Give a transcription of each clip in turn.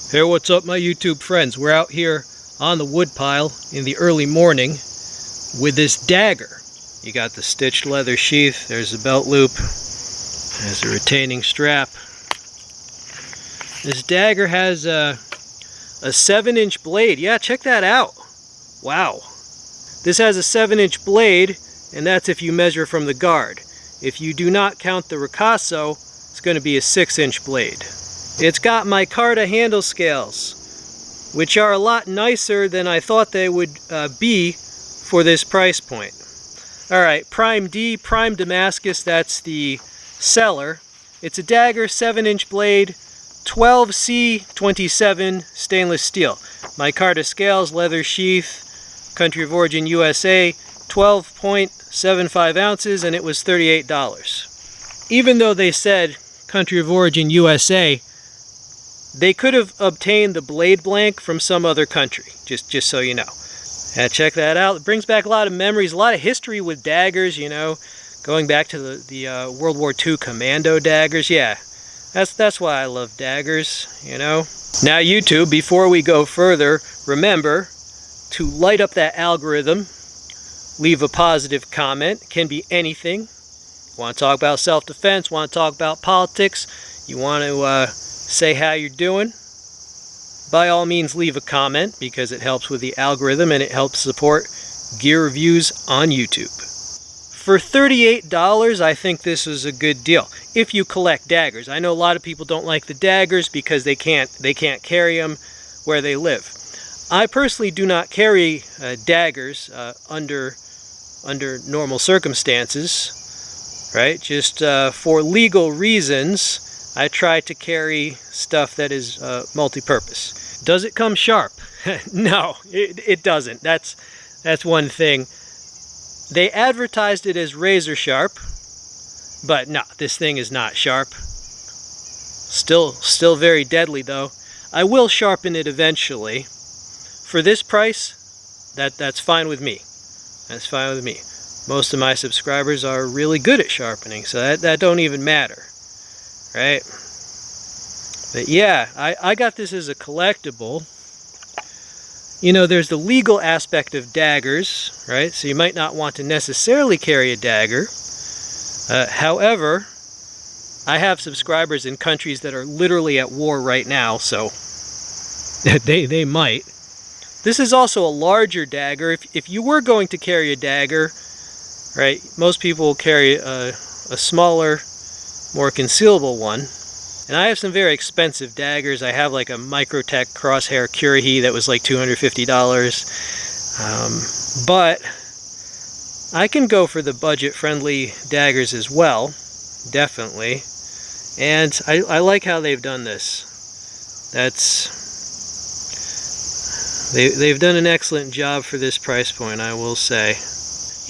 Hey, what's up my YouTube friends? We're out here on the woodpile in the early morning with this Dagger. You got the stitched leather sheath, there's a belt loop, there's a retaining strap. This Dagger has a 7-inch blade. Yeah, check that out. Wow. This has a 7-inch blade, and that's if you measure from the guard. If you do not count the ricasso, it's going to be a 6-inch blade. It's got micarta handle scales, which are a lot nicer than I thought they would be for this price point. Alright, Prime D, Prime Damascus, that's the seller. It's a Dagger 7-inch blade, 12C27 stainless steel. Micarta scales, leather sheath, country of origin USA, 12.75 ounces, and it was $38. Even though they said country of origin USA, they could have obtained the blade blank from some other country, just so you know. Check that out. It brings back a lot of memories, a lot of history with daggers, you know, going back to the World War II commando daggers. Yeah, that's why I love daggers, you know. Now YouTube, before we go further, remember to light up that algorithm, leave a positive comment. It can be anything. Want to talk about self-defense, want to talk about politics, you want to say how you're doing, by all means leave a comment because it helps with the algorithm and it helps support gear reviews on YouTube. For $38, I think this is a good deal if you collect daggers. I know a lot of people don't like the daggers because they can't carry them where they live. I personally do not carry daggers under normal circumstances, right? Just for legal reasons. I try to carry stuff that is multi-purpose. Does it come sharp? No, it doesn't. That's one thing. They advertised it as razor sharp, but no, this thing is not sharp. Still very deadly though. I will sharpen it eventually. For this price, that's fine with me. That's fine with me. Most of my subscribers are really good at sharpening, so that don't even matter. Right? But yeah, I got this as a collectible. You know, there's the legal aspect of daggers, right? So you might not want to necessarily carry a dagger. However, I have subscribers in countries that are literally at war right now, so they might. This is also a larger dagger. If you were going to carry a dagger, right, most people will carry a smaller, more concealable one. And I have some very expensive daggers. I have like a Microtech Crosshair Curihee that was like $250. But I can go for the budget-friendly daggers as well, definitely. And I like how they've done this. They've done an excellent job for this price point, I will say.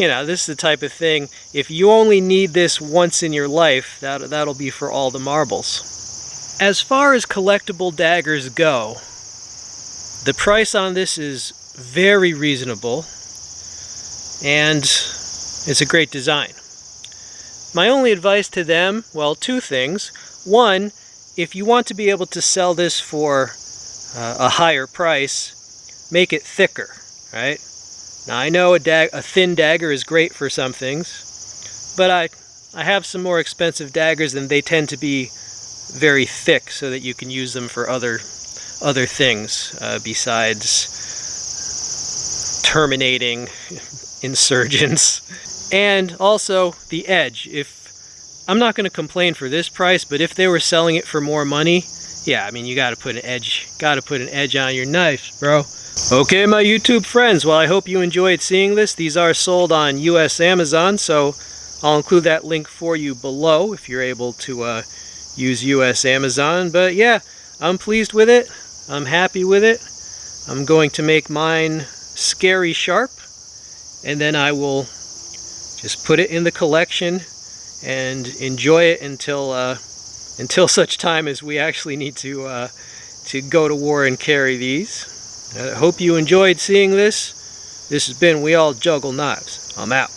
You know, this is the type of thing, if you only need this once in your life, that'll be for all the marbles. As far as collectible daggers go, the price on this is very reasonable, and it's a great design. My only advice to them, well, two things. One, if you want to be able to sell this for a higher price, make it thicker, right? Now I know a thin dagger is great for some things, but I have some more expensive daggers and they tend to be very thick so that you can use them for other things besides terminating insurgents. And also the edge. I'm not going to complain for this price, but if they were selling it for more money, yeah, I mean you got to put an edge on your knife, bro. Okay, my YouTube friends, well, I hope you enjoyed seeing this. These are sold on US Amazon, so I'll include that link for you below if you're able to use US Amazon. But yeah, I'm pleased with it. I'm happy with it. I'm going to make mine scary sharp, and then I will just put it in the collection and enjoy it until such time as we actually need to go to war and carry these. I hope you enjoyed seeing this. This has been We All Juggle Knives. I'm out.